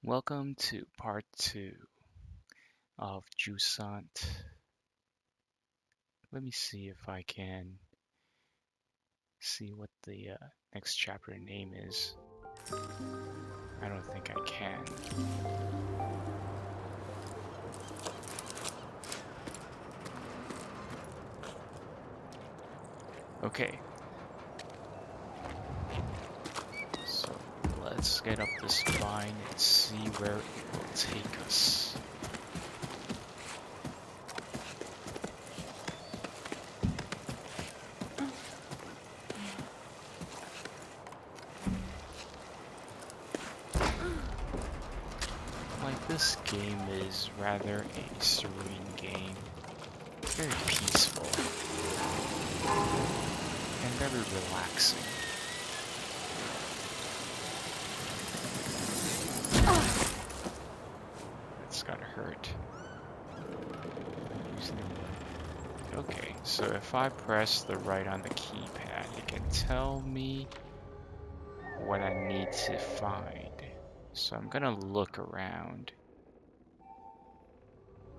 Welcome to part 2 of Jusant. Let me see if I can see what the next chapter name is. I don't think I can. Okay, so let's get up this vine and see where it will take us. Like, this game is rather a serene game, very peaceful, and very relaxing. That's gotta hurt. Okay, so if I press the right on the keypad, it can tell me what I need to find. So I'm gonna look around.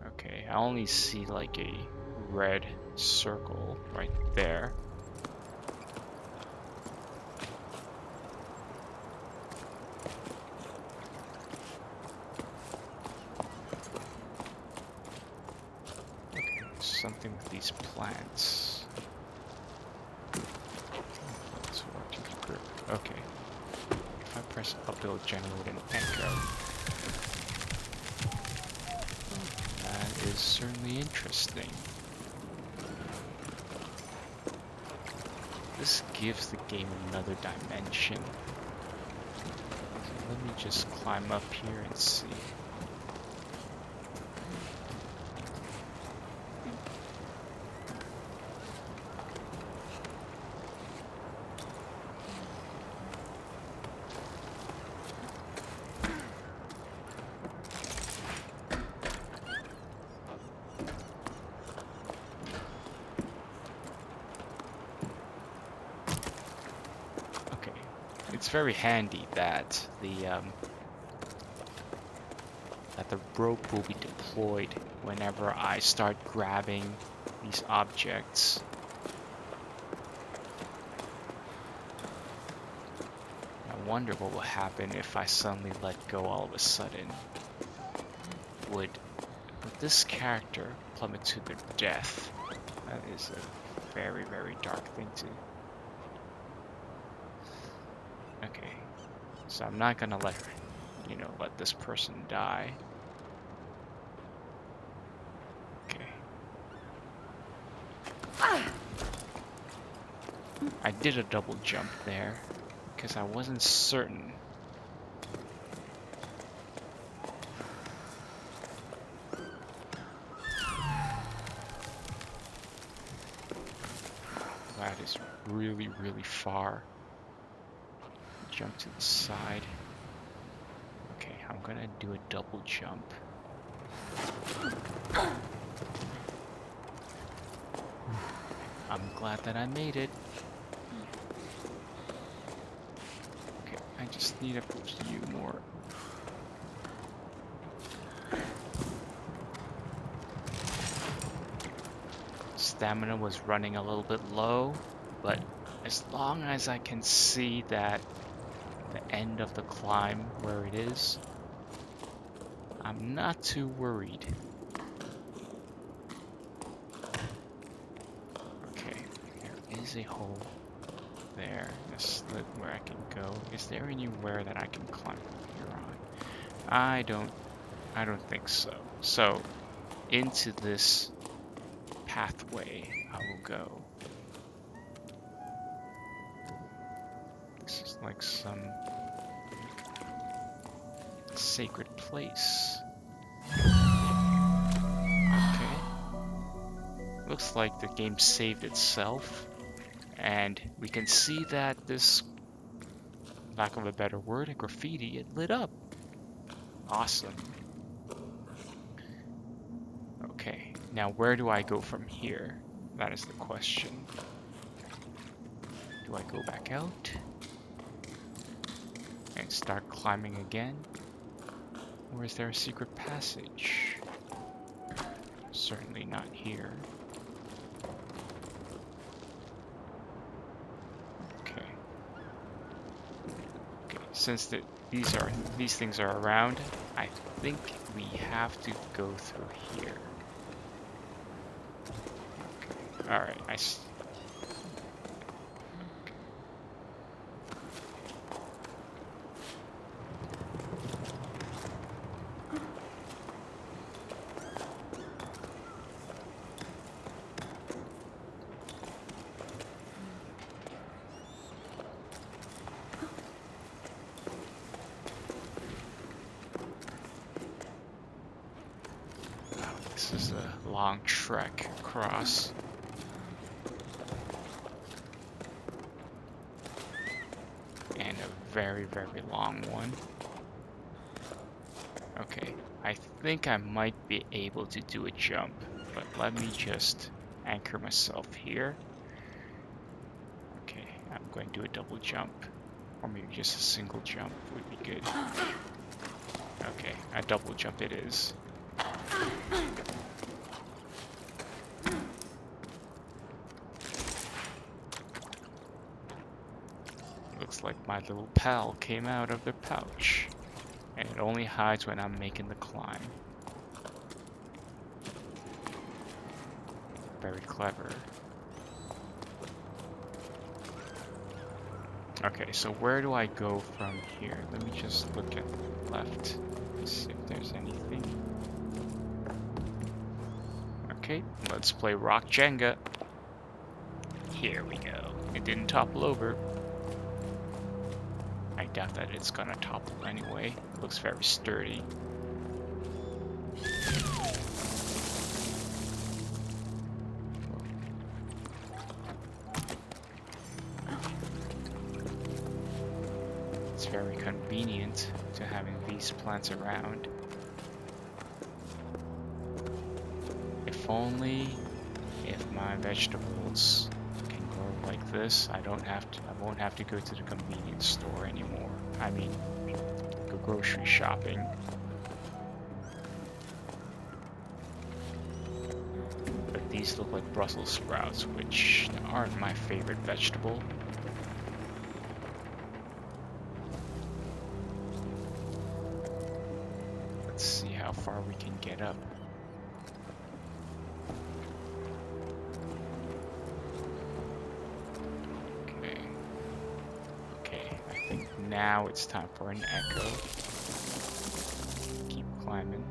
Okay, I only see like a red circle right there. Okay, something with these plants. Plants work to be grip. Okay, if I press up, it'll generate an echo. That is certainly interesting. This gives the game another dimension. So let me just climb up here and see. Okay, it's very handy that the rope will be deployed whenever I start grabbing these objects. I wonder what will happen if I suddenly let go all of a sudden. Would this character plummet to their death? That is a very, very dark thing to... Okay, so I'm not gonna let this person die. Okay. I did a double jump there because I wasn't certain. That is really, really far. Jump to the side. Okay, I'm gonna do a double jump. I'm glad that I made it. Okay, I just need a few more. Stamina was running a little bit low, but as long as I can see that the end of the climb where it is, I'm not too worried. Okay, there is a hole there, a slit where I can go. Is there anywhere that I can climb from here on? I don't think so. So into this pathway I will go. This is like some sacred place. Okay. Looks like the game saved itself. And we can see that this, lack of a better word, graffiti, it lit up. Awesome. Okay, now where do I go from here? That is the question. Do I go back out and start climbing again? Or is there a secret passage? Certainly not here. Okay. Okay, since these things are around, I think we have to go through here. Okay. All right. This is a long trek across. And a very, very long one. Okay, I think I might be able to do a jump, but let me just anchor myself here. Okay, I'm going to do a double jump, or maybe just a single jump would be good. Okay, a double jump it is. Looks like my little pal came out of the pouch, and it only hides when I'm making the climb. Very clever. Okay, so where do I go from here? Let me just look at the left, see if there's anything. Okay, let's play Rock Jenga. Here we go. It didn't topple over. I doubt that it's gonna topple anyway. It looks very sturdy. It's very convenient to having these plants around. If only if my vegetables can grow like this, I won't have to go to the convenience store anymore. I mean, go grocery shopping. But these look like Brussels sprouts, which aren't my favorite vegetable. Let's see how far we can get up. Now it's time for an echo. Keep climbing.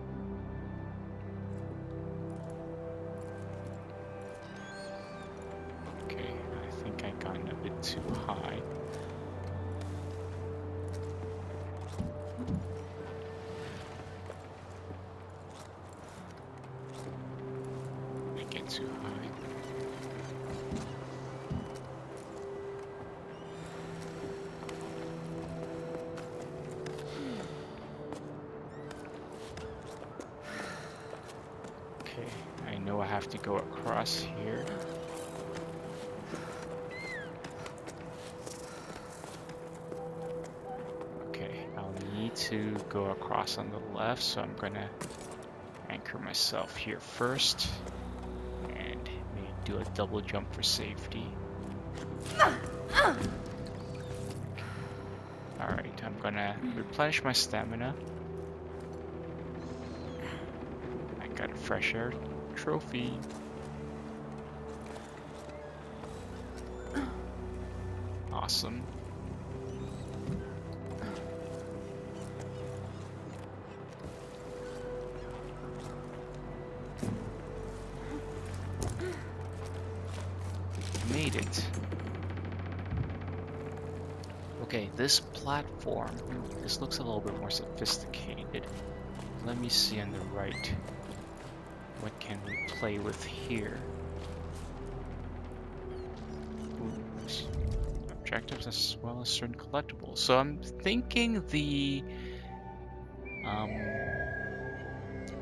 Okay, I think I got a bit too high. I get too high. I know I have to go across here. Okay, I'll need to go across on the left, so I'm gonna anchor myself here first and maybe do a double jump for safety. Alright, I'm gonna replenish my stamina. I got a fresh air trophy. Awesome. Made it. Okay, this platform, this looks a little bit more sophisticated. Let me see on the right. What can we play with here? Ooh, objectives as well as certain collectibles. So I'm thinking the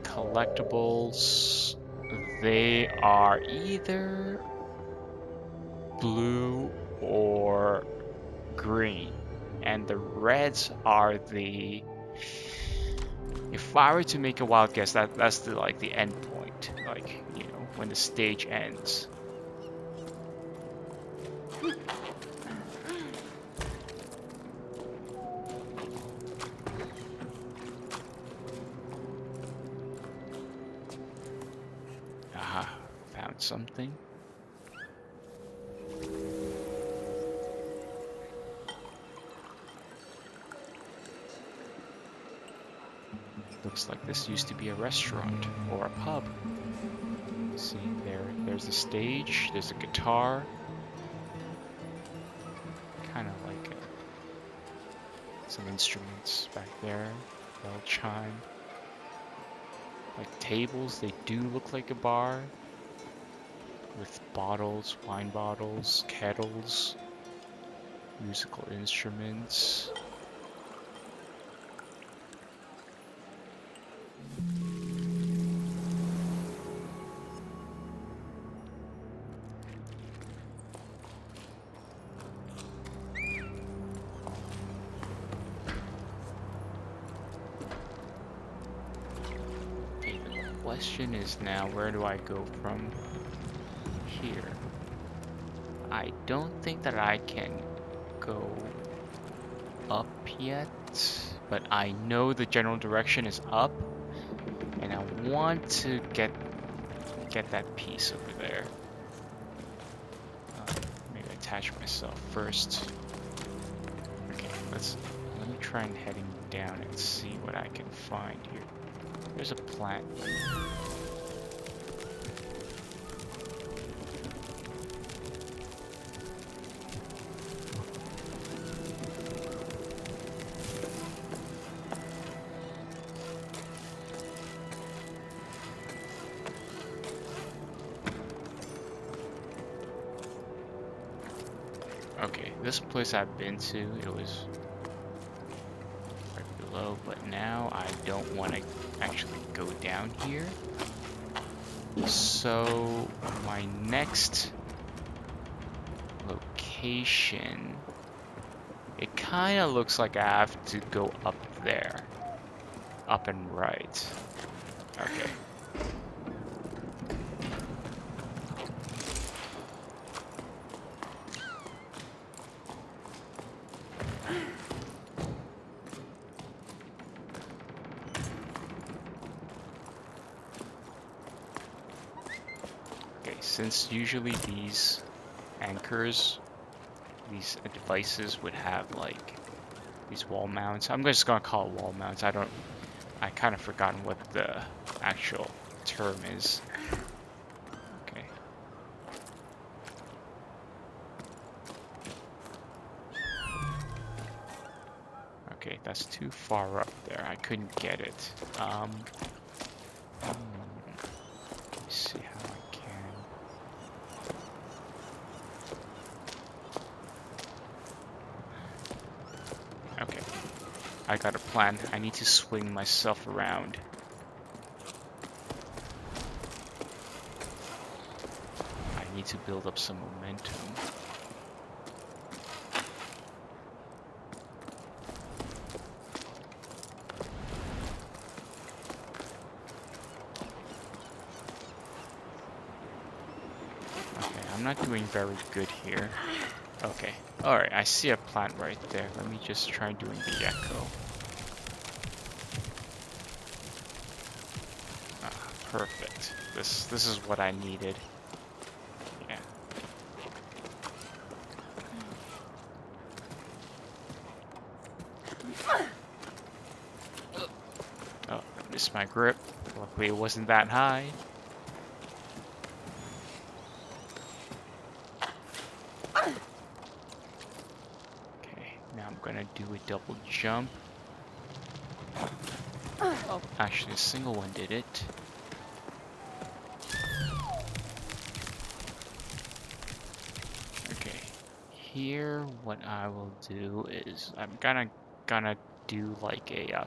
collectibles, they are either blue or green, and the reds are the If I were to make a wild guess, that's the like the end point, like, you know, when the stage ends. Aha, found something. Looks like this used to be a restaurant or a pub. See, there's a stage, there's a guitar. Kind of like some instruments back there, bell chime. Like tables, they do look like a bar. With bottles, wine bottles, kettles, musical instruments. Okay, the question is now, where do I go from here? I don't think that I can go up yet, but I know the general direction is up, and I want to get that piece over there. Maybe attach myself first. Okay, let me try and heading down and see what I can find here. There's a plant. Okay, this place I've been to, it was right below, but now I don't want to actually go down here. So my next location, it kind of looks like I have to go up there. Up and right. Okay. Okay, since usually these anchors, these devices would have like these wall mounts. I'm just gonna call it wall mounts. I kind of forgotten what the actual term is. Okay. Okay, that's too far up there. I couldn't get it. Let me see how I can. Okay, I got a plan. I need to swing myself around. I need to build up some momentum. Okay, I'm not doing very good here. Okay, alright, I see a plant right there. Let me just try doing the echo. Ah, perfect. This is what I needed. Yeah. Oh, I missed my grip. Luckily it wasn't that high. Now I'm gonna do a double jump. Oh, actually a single one did it. Okay, here what I will do is I'm gonna do like a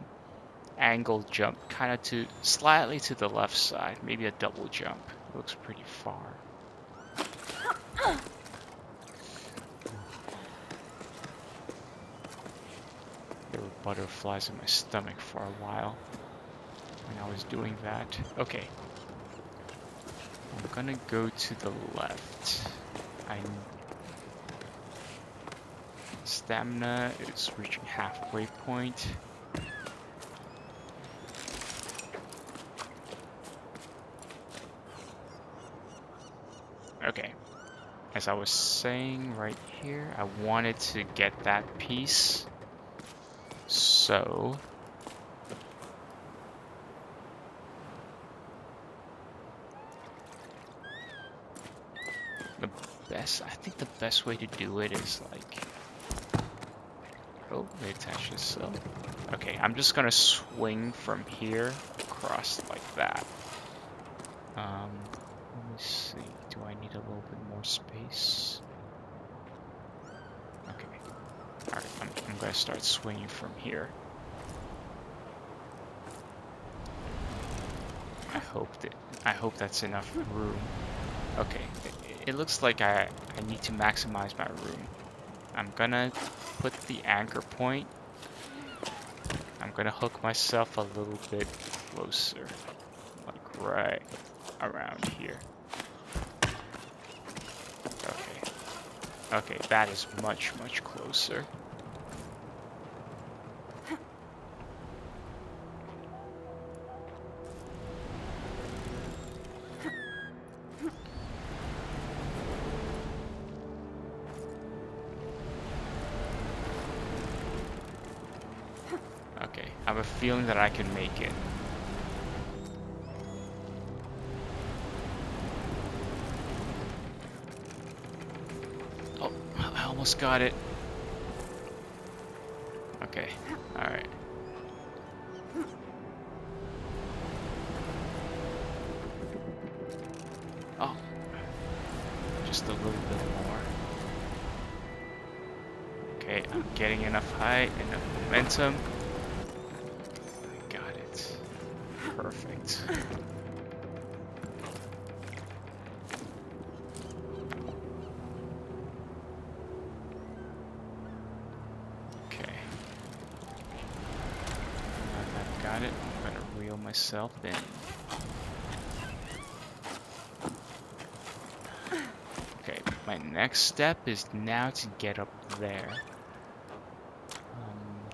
angle jump, kind of to slightly to the left side, maybe a double jump. It looks pretty far. There were butterflies in my stomach for a while. when I was doing that. Okay. I'm gonna go to the left. Stamina is reaching halfway point. Okay. As I was saying right here, I wanted to get that piece. So I think the best way to do it is like, oh, they attach this so. Okay, I'm just gonna swing from here across like that. Let me see, do I need a little bit more space? Okay, alright, I'm gonna start swinging from here. I hope that's enough room. Okay, it looks like I need to maximize my room. I'm gonna put the anchor point. I'm gonna hook myself a little bit closer, like right around here. Okay, okay, that is much closer. Okay, I have a feeling that I can make it. Oh, I almost got it. Okay, alright. Oh, just a little bit more. Okay, I'm getting enough height, enough momentum. I got it. Perfect. Okay. Now that I've got it, I'm gonna reel myself in. Okay, my next step is now to get up there.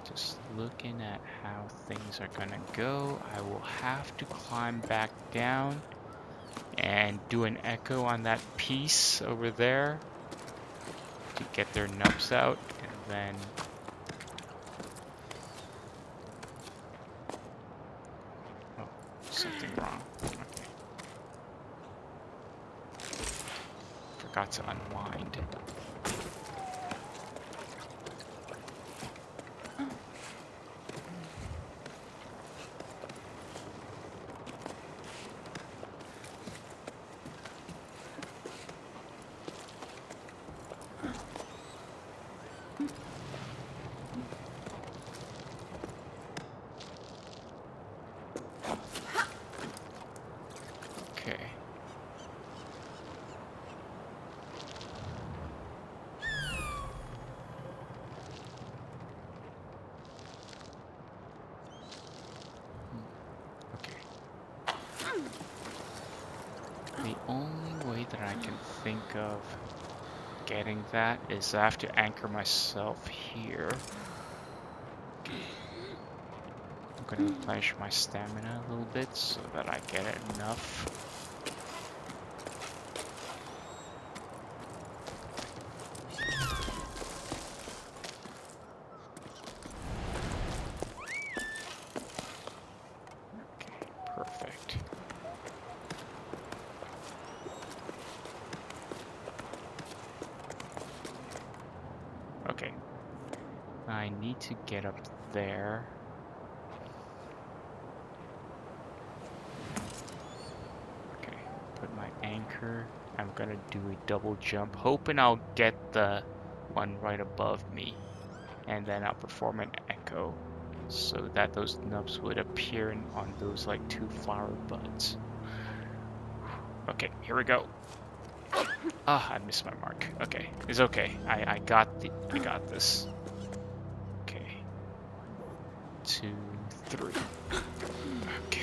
Just looking at how things are gonna go, I will have to climb back down and do an echo on that piece over there to get their nubs out, and then oh, something wrong. Okay. Forgot to unwind. Okay. The only way that I can think of getting that is I have to anchor myself here. Okay. I'm going to replenish my stamina a little bit so that I get enough. Okay, perfect. Okay, I need to get up there. Okay, put my anchor. I'm gonna do a double jump, hoping I'll get the one right above me. And then I'll perform an echo so that those nubs would appear on those like two flower buds. Okay, here we go. Ah, I missed my mark. Okay, it's okay. I got this. Okay. 1, 2, 3. Okay.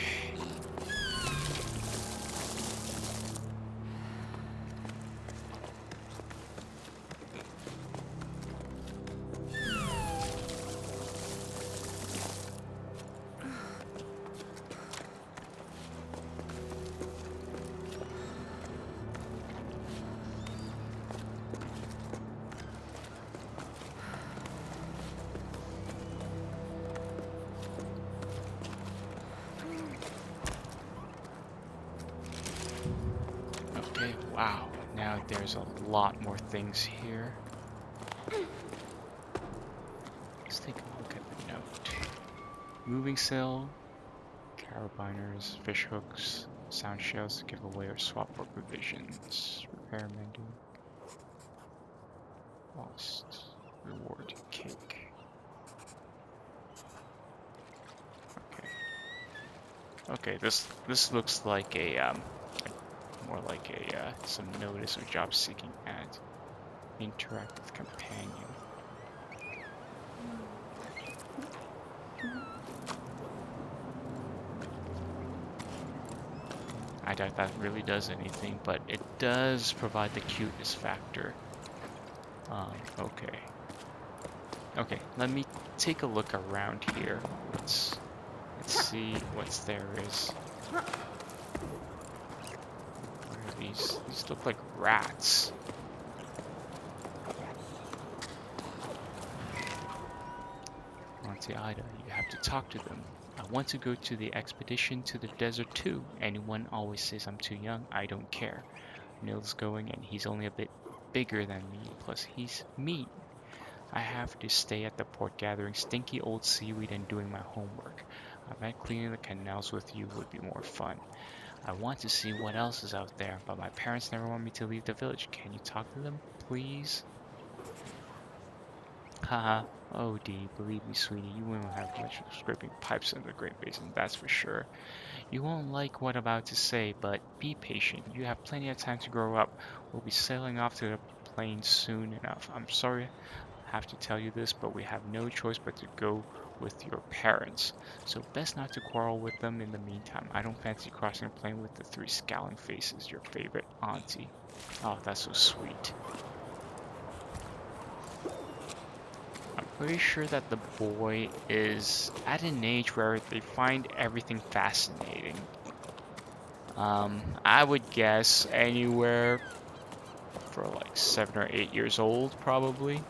Okay, wow. Now there's a lot more things here. Let's take a look at the note. Moving cell, carabiners, fish hooks, sound shells to give away or swap for provisions. Repair menu. Lost. Reward cake. Okay. Okay, this looks like a more like a some notice or job seeking ad. Interact with companion. I doubt that really does anything, but it does provide the cuteness factor. Okay. Okay, let me take a look around here. Let's see what's there is. What are these? These look like rats. Auntie Ida, you have to talk to them. I want to go to the expedition to the desert too. Anyone always says I'm too young. I don't care. Nil's going and he's only a bit bigger than me. Plus he's mean. I have to stay at the port gathering stinky old seaweed and doing my homework. I bet cleaning the canals with you would be more fun. I want to see what else is out there, but my parents never want me to leave the village. Can you talk to them, please? Haha. Oh, Dee, believe me, sweetie, you won't have much scraping pipes in the Great Basin, that's for sure. You won't like what I'm about to say, but be patient. You have plenty of time to grow up. We'll be sailing off to the plains soon enough. I'm sorry I have to tell you this, but we have no choice but to go with your parents. So best not to quarrel with them in the meantime. I don't fancy crossing a plain with the 3 scowling faces, your favorite auntie. Oh, that's so sweet. I'm pretty sure that the boy is at an age where they find everything fascinating. I would guess anywhere for like 7 or 8 years old, probably.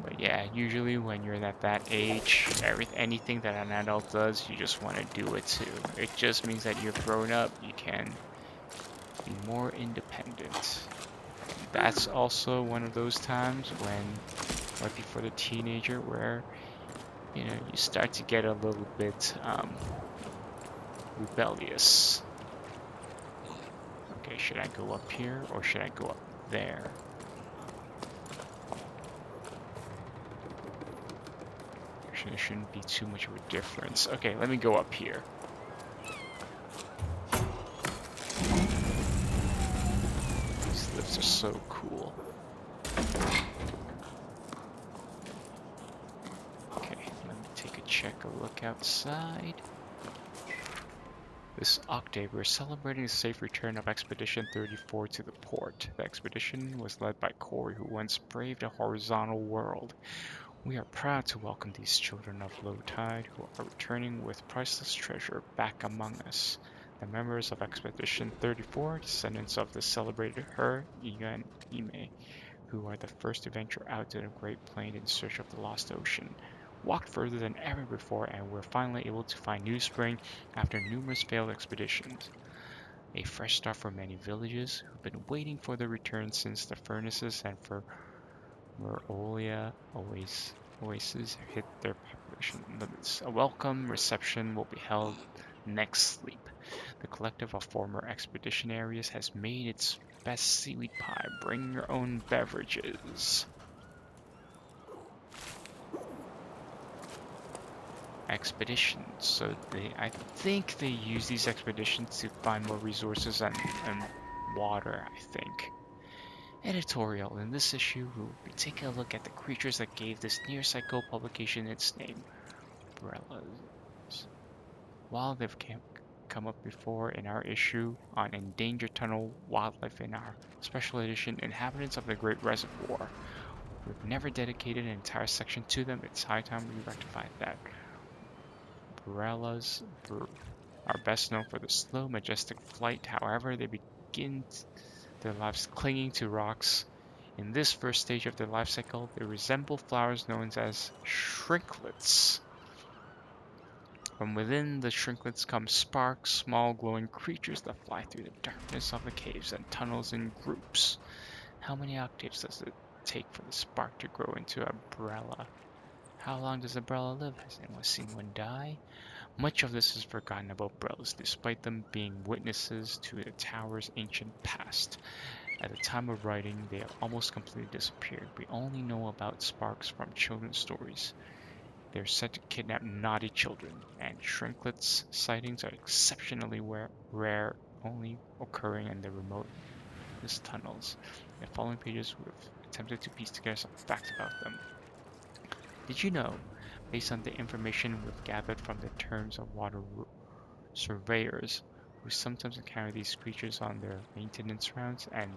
But yeah, usually when you're at that age, anything that an adult does, you just want to do it too. It just means that you've grown up, you can be more independent. That's also one of those times when, right before the teenager, where you start to get a little bit rebellious. Okay, should I go up here or should I go up there? Actually, there shouldn't be too much of a difference. Okay, let me go up here. These lifts are so cool. Okay, let me take a look outside. This octave, we're celebrating the safe return of Expedition 34 to the port. The expedition was led by Corey, who once braved a horizontal world. We are proud to welcome these children of low tide who are returning with priceless treasure back among us. The members of Expedition 34, descendants of the celebrated Her, Iga, and Ime, who are the first to venture out to the Great Plain in search of the lost ocean, walked further than ever before and were finally able to find New Spring after numerous failed expeditions. A fresh start for many villages who've been waiting for their return since the furnaces and for Merolia oases hit their population limits. A welcome reception will be held next sleep. The collective of former expeditionaries has made its best seaweed pie. Bring your own beverages. Expeditions. So I think they use these expeditions to find more resources and water, I think. Editorial. In this issue, we will be taking a look at the creatures that gave this near-psycho publication its name, umbrellas. While they've come up before in our issue on endangered tunnel wildlife in our special edition, Inhabitants of the Great Reservoir, we've never dedicated an entire section to them. It's high time we rectified that. Umbrellas are best known for their slow, majestic flight. However, they begin their lives clinging to rocks. In this first stage of their life cycle, they resemble flowers known as shrinklets. From within the shrinklets come sparks, small glowing creatures that fly through the darkness of the caves and tunnels in groups. How many octaves does it take for the spark to grow into an umbrella? How long does umbrella live? Has anyone seen one die? Much of this is forgotten about umbrellas, despite them being witnesses to the tower's ancient past. At the time of writing, they have almost completely disappeared. We only know about sparks from children's stories. They're said to kidnap naughty children, and shrinklets sightings are exceptionally rare, only occurring in the remotest tunnels. In the following pages, we've attempted to piece together some facts about them. Did you know, based on the information we've gathered from the terms of water surveyors, who sometimes encounter these creatures on their maintenance rounds and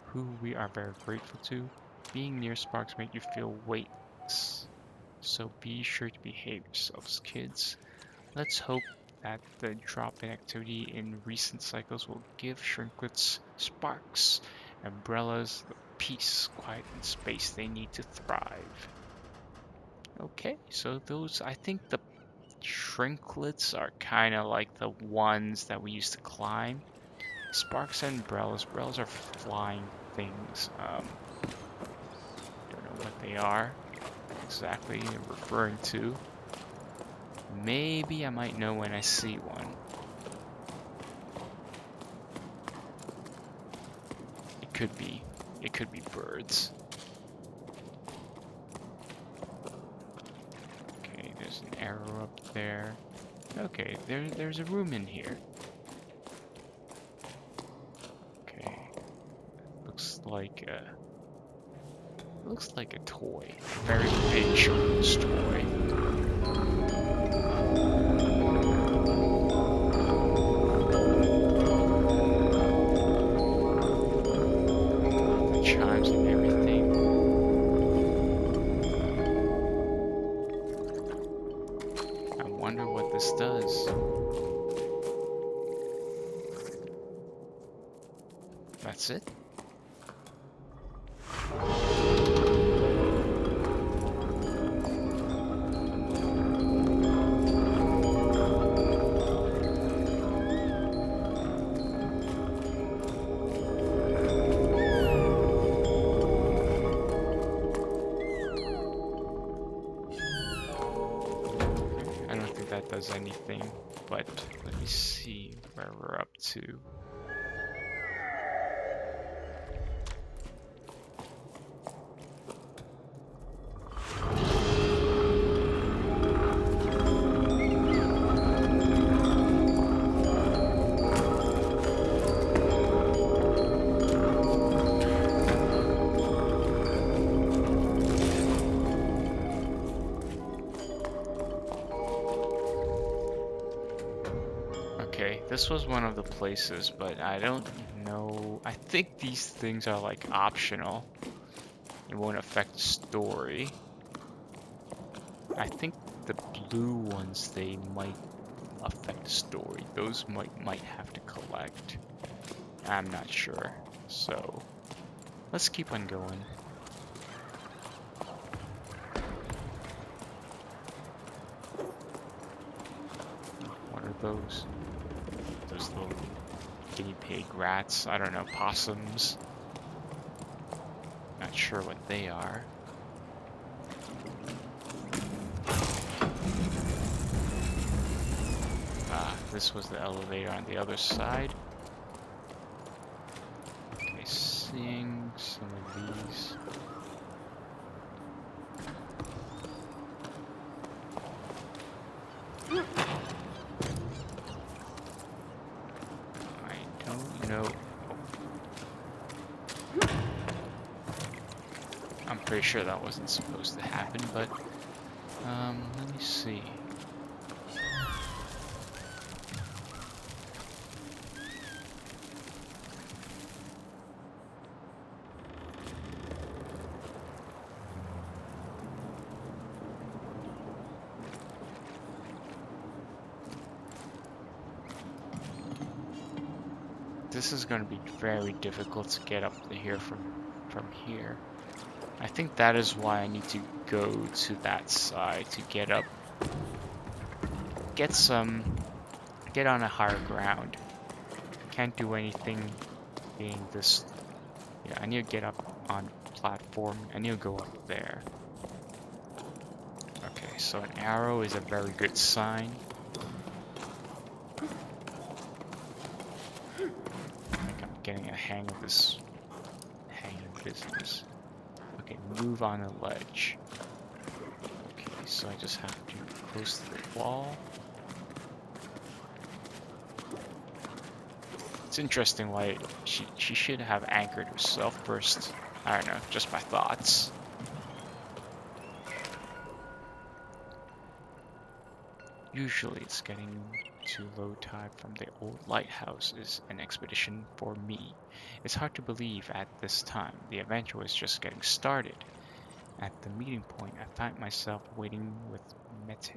who we are very grateful to, being near sparks make you feel weights. So be sure to behave yourselves, kids. Let's hope that the drop in activity in recent cycles will give shrinklets sparks, umbrellas, the peace, quiet, and space they need to thrive. Okay, so those, I think the shrinklets are kind of like the ones that we used to climb. Sparks and umbrellas. Umbrellas are flying things. Don't know what they are exactly referring to. Maybe I might know when I see one. It could be birds. Okay, there's an arrow up there. Okay, there's a room in here. Okay, looks like a toy, a very big children's toy. The chimes and everything. I wonder what this does. That's it? I don't think that does anything, but let me see where we're up to. Okay, this was one of the places, but I don't know. I think these things are like optional. It won't affect the story. I think the blue ones, they might affect the story. Those might have to collect. I'm not sure. So let's keep on going. What are those? Those little guinea pig rats? I don't know, possums. Not sure what they are. Ah, this was the elevator on the other side. Okay, seeing some of these. I don't know. I'm pretty sure that wasn't supposed to happen, but let me see. This is going to be very difficult to get up to here from here. I think that is why I need to go to that side to get up, get on a higher ground. Can't do anything being this. Yeah, I need to get up on platform. I need to go up there. Okay, so an arrow is a very good sign. I think I'm getting a hang of this business. Okay, move on the ledge. Okay, so I just have to be close to the wall. It's interesting why she should have anchored herself first. I don't know, just my thoughts. Usually it's getting to low tide from the old lighthouse is an expedition for me. It's hard to believe at this time the adventure was just getting started. At the meeting point, I find myself waiting with Mette,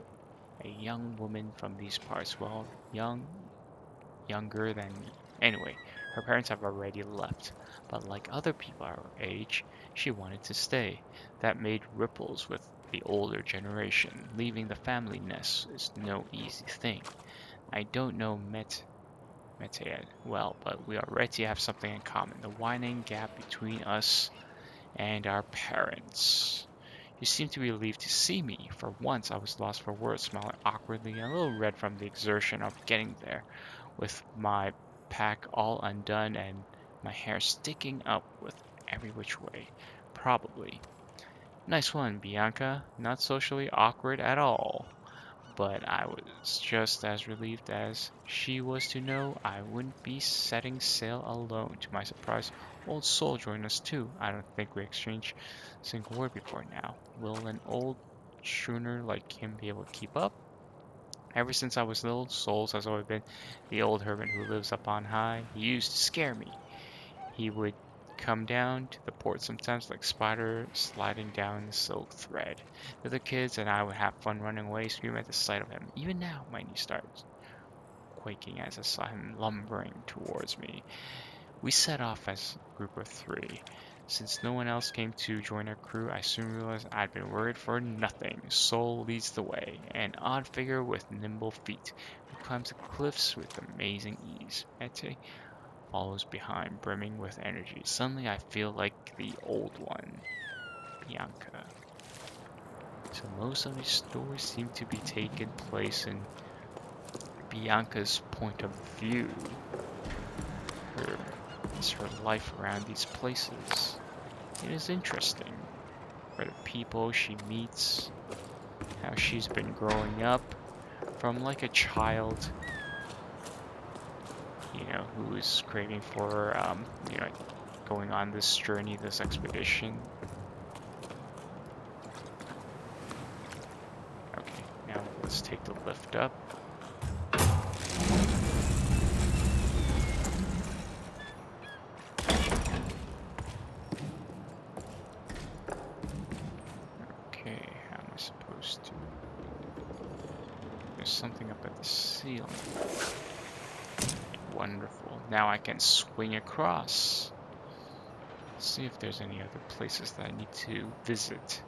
a young woman from these parts, well, younger than me. Anyway, her parents have already left, but like other people our age, she wanted to stay. That made ripples with the older generation. Leaving the family nest is no easy thing. I don't know Mete well, but we already have something in common. The widening gap between us and our parents. You seem to be relieved to see me. For once, I was lost for words, smiling awkwardly and a little red from the exertion of getting there, with my pack all undone and my hair sticking up with every which way. Probably. Nice one, Bianca. Not socially awkward at all. But I was just as relieved as she was to know I wouldn't be setting sail alone. To my surprise, Old Soul joined us too. I don't think we exchanged a single word before now. Will an old schooner like him be able to keep up? Ever since I was little, Souls has always been the old hermit who lives up on high. He used to scare me. He would come down to the port sometimes like spider sliding down the silk thread. The other kids and I would have fun running away, screaming at the sight of him. Even now, my knee starts quaking as I saw him lumbering towards me. We set off as a group of three. Since no one else came to join our crew, I soon realized I'd been worried for nothing. Soul leads the way, an odd figure with nimble feet, who climbs the cliffs with amazing ease. Mete follows behind, brimming with energy. Suddenly I feel like the old one, Bianca. So most of these stories seem to be taking place in Bianca's point of view. It's her life around these places. It is interesting. For the people she meets, how she's been growing up from like a child, who is craving for, going on this journey, this expedition. Okay, now let's take the lift up. Okay, how am I supposed to? There's something up at the ceiling. Wonderful. Now I can swing across. Let's see if there's any other places that I need to visit.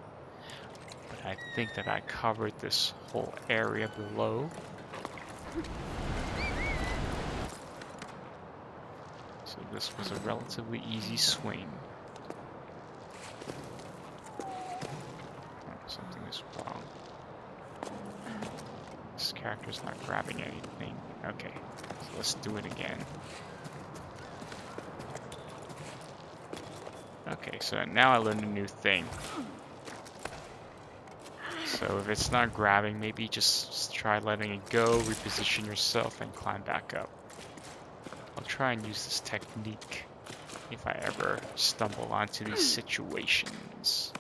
But I think that I covered this whole area below. So this was a relatively easy swing. Oh, something is wrong. This character's not grabbing anything. Okay, so let's do it again. Okay, so now I learned a new thing. So if it's not grabbing, maybe just try letting it go, reposition yourself, and climb back up. I'll try and use this technique if I ever stumble onto these situations.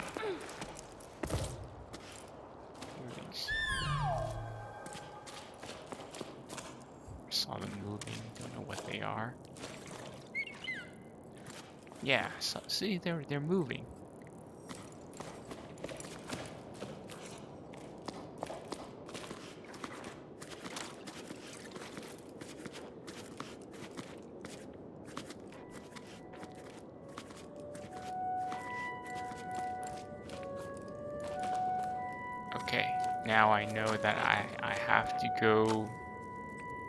Yeah, so, see, they're moving. Okay, now I know that I have to go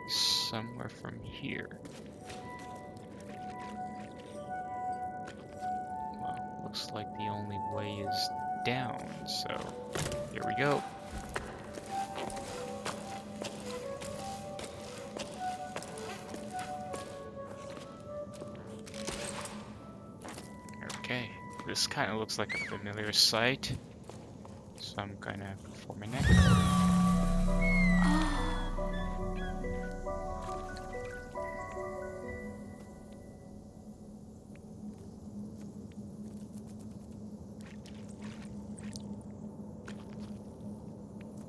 somewhere from here. Well, looks like the only way is down, so here we go. Okay, this kind of looks like a familiar sight, so I'm gonna perform an echo.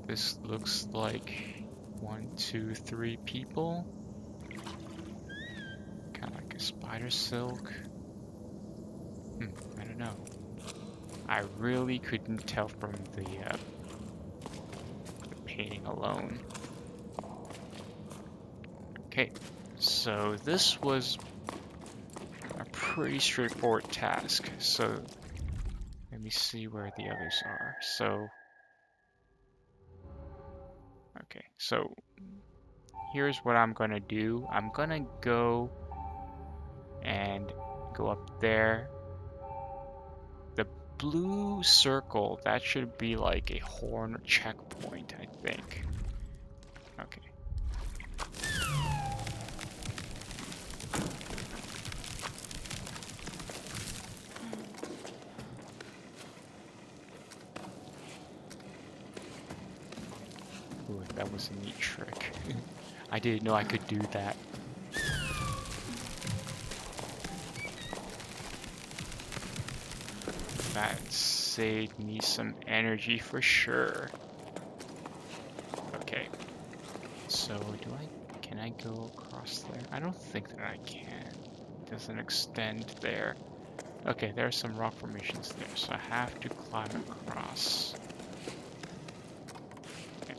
This looks like 1, 2, 3 people. Kind of like a spider silk. I don't know. I really couldn't tell from the painting alone. Okay, so this was a pretty straightforward task. So let me see where the others are. So, okay, so here's what I'm gonna do. I'm gonna go and go up there. The blue circle, that should be like a horn or checkpoint, I think. Okay. Ooh, that was a neat trick. I didn't know I could do that. That saved me some energy for sure. Okay, so can I go across there? I don't think that I can. It doesn't extend there. Okay, there are some rock formations there, so I have to climb across. Okay.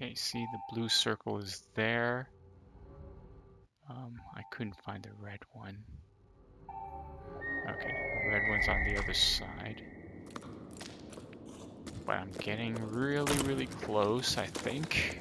Okay, see the blue circle is there. I couldn't find the red one. Okay, the red one's on the other side. But I'm getting really, really close, I think.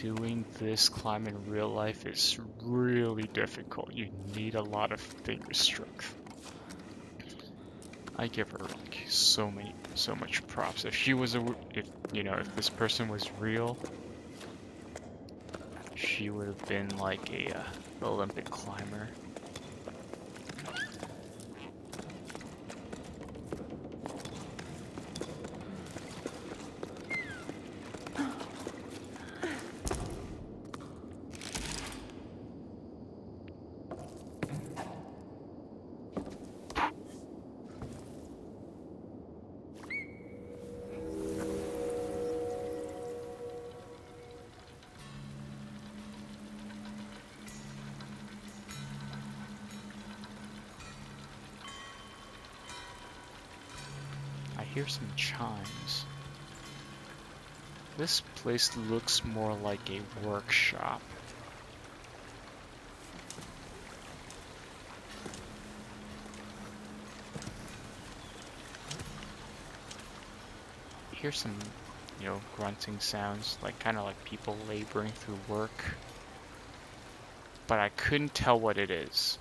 Doing this climb in real life is really difficult. You need a lot of finger strength. I give her like so much props. If she was if this person was real, she would have been like a Olympic climber. I hear some chimes. This place looks more like a workshop. Here's some, grunting sounds, like kind of like people laboring through work. But I couldn't tell what it is.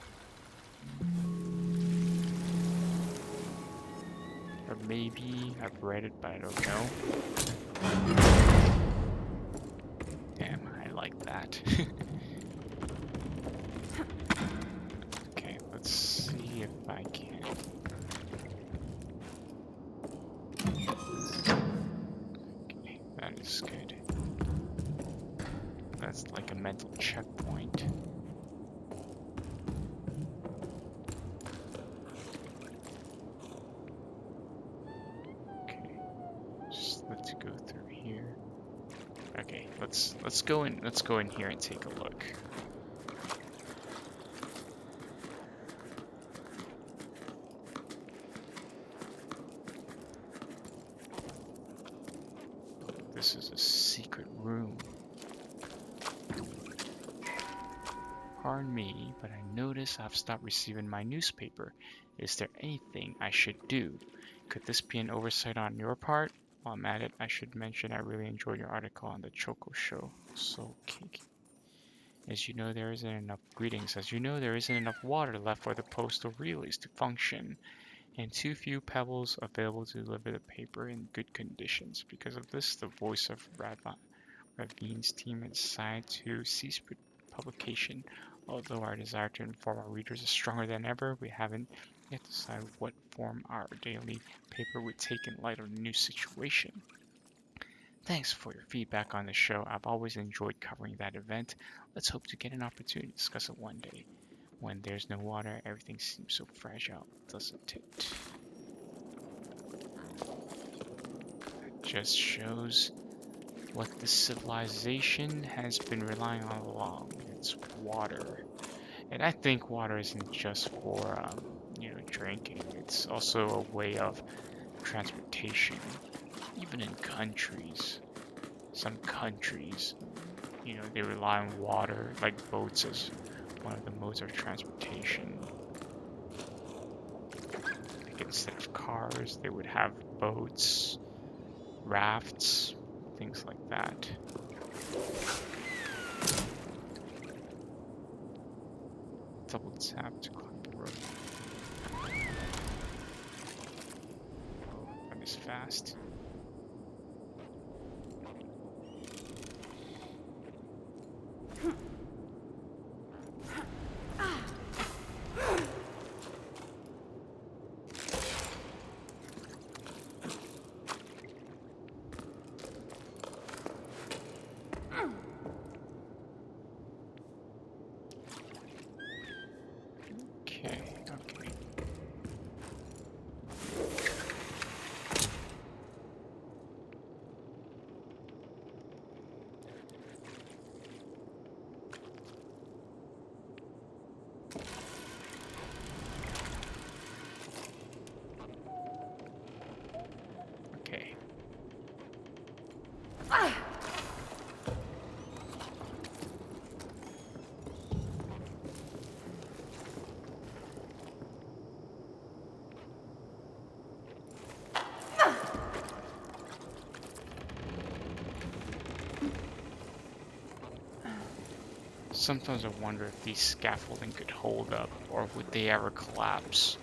Or maybe I've read it, but I don't know. Damn, I like that. Okay, let's see if I can. Okay, that is good. That's like a mental checkpoint. Okay, just let's go through here. Okay, let's go in here and take a look. This is a secret room. Pardon me, but I notice I've stopped receiving my newspaper. Is there anything I should do? Could this be an oversight on your part? While I'm at it, I should mention I really enjoyed your article on the Choco Show. So cake. As you know, there isn't enough greetings. As you know, there isn't enough water left for the postal relays to function, and too few pebbles available to deliver the paper in good conditions. Because of this, the voice of Ravine's team has decided to cease publication. Although our desire to inform our readers is stronger than ever, we haven't yet decided what form our daily paper would take in light of the new situation. Thanks for your feedback on the show. I've always enjoyed covering that event. Let's hope to get an opportunity to discuss it one day. When there's no water, everything seems so fragile, doesn't it? That just shows what the civilization has been relying on all along. It's water. And I think water isn't just for, drinking. It's also a way of transportation. Even in countries, some countries, they rely on water, like boats, as one of the modes of transportation. Like instead of cars, they would have boats, rafts, things like that. Double tap to climb the rope. Oh, that is fast. Okay. Okay. Sometimes I wonder if these scaffolding could hold up, or would they ever collapse?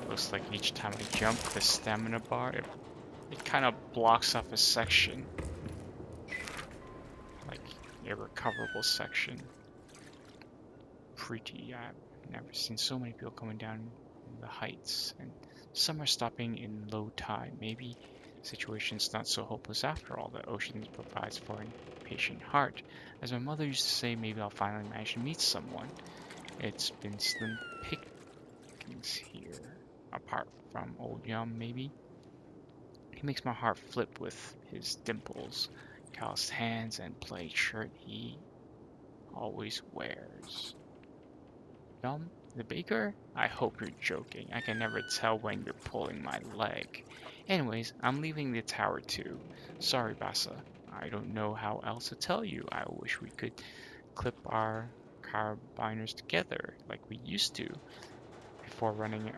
Looks like each time I jump, the stamina bar, it kind of blocks off a section. Like a recoverable section. Pretty. I've never seen so many people coming down the heights, and some are stopping in low tide. Maybe the situation's not so hopeless after all. The ocean provides for an patient heart. As my mother used to say, maybe I'll finally manage to meet someone. It's been slim pickings here, apart from old Yum, maybe. He makes my heart flip with his dimples, calloused hands, and plaid shirt he always wears. Yum The baker? I hope you're joking. I can never tell when you're pulling my leg. Anyways, I'm leaving the tower too. Sorry, Bassa. I don't know how else to tell you. I wish we could clip our carabiners together like we used to before running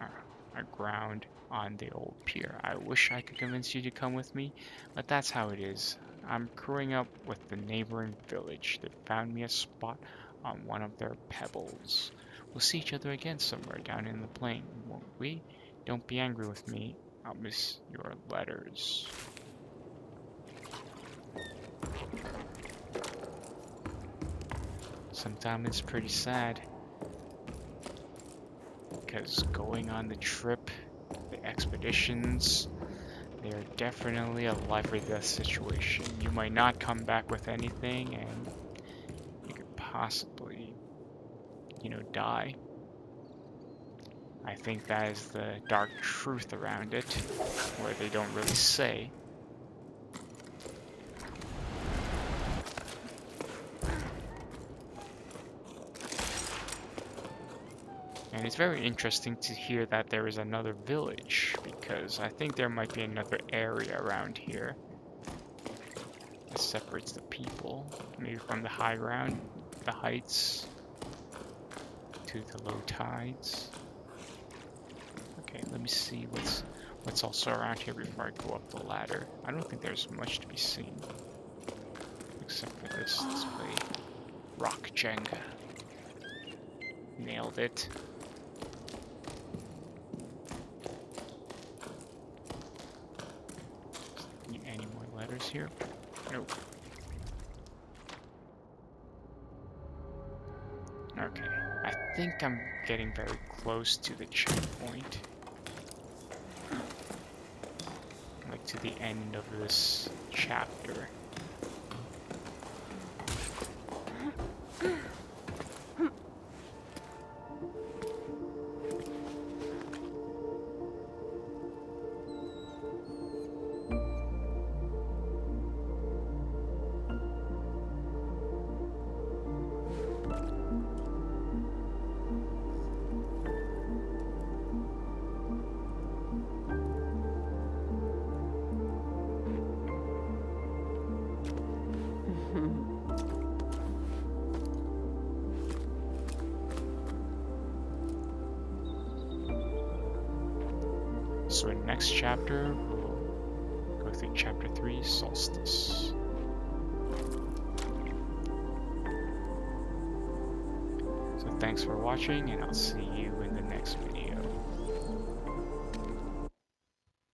aground on the old pier. I wish I could convince you to come with me, but that's how it is. I'm crewing up with the neighboring village. They found me a spot on one of their pebbles. We'll see each other again somewhere down in the plain, won't we? Don't be angry with me. I'll miss your letters. Sometimes it's pretty sad, because going on the trip, the expeditions, they are definitely a life or death situation. You might not come back with anything, and you could possibly, die. I think that is the dark truth around it, where they don't really say. And it's very interesting to hear that there is another village, because I think there might be another area around here that separates the people, maybe from the high ground, the heights, to the low tides. Okay, let me see what's also around here before I go up the ladder. I don't think there's much to be seen, except for this display. Rock Jenga. Nailed it. Any more letters here? Nope. Okay, I think I'm getting very close to the checkpoint. Like to the end of this chapter. So in next chapter, we'll go through chapter 3, Solstice. So thanks for watching, and I'll see you in the next video.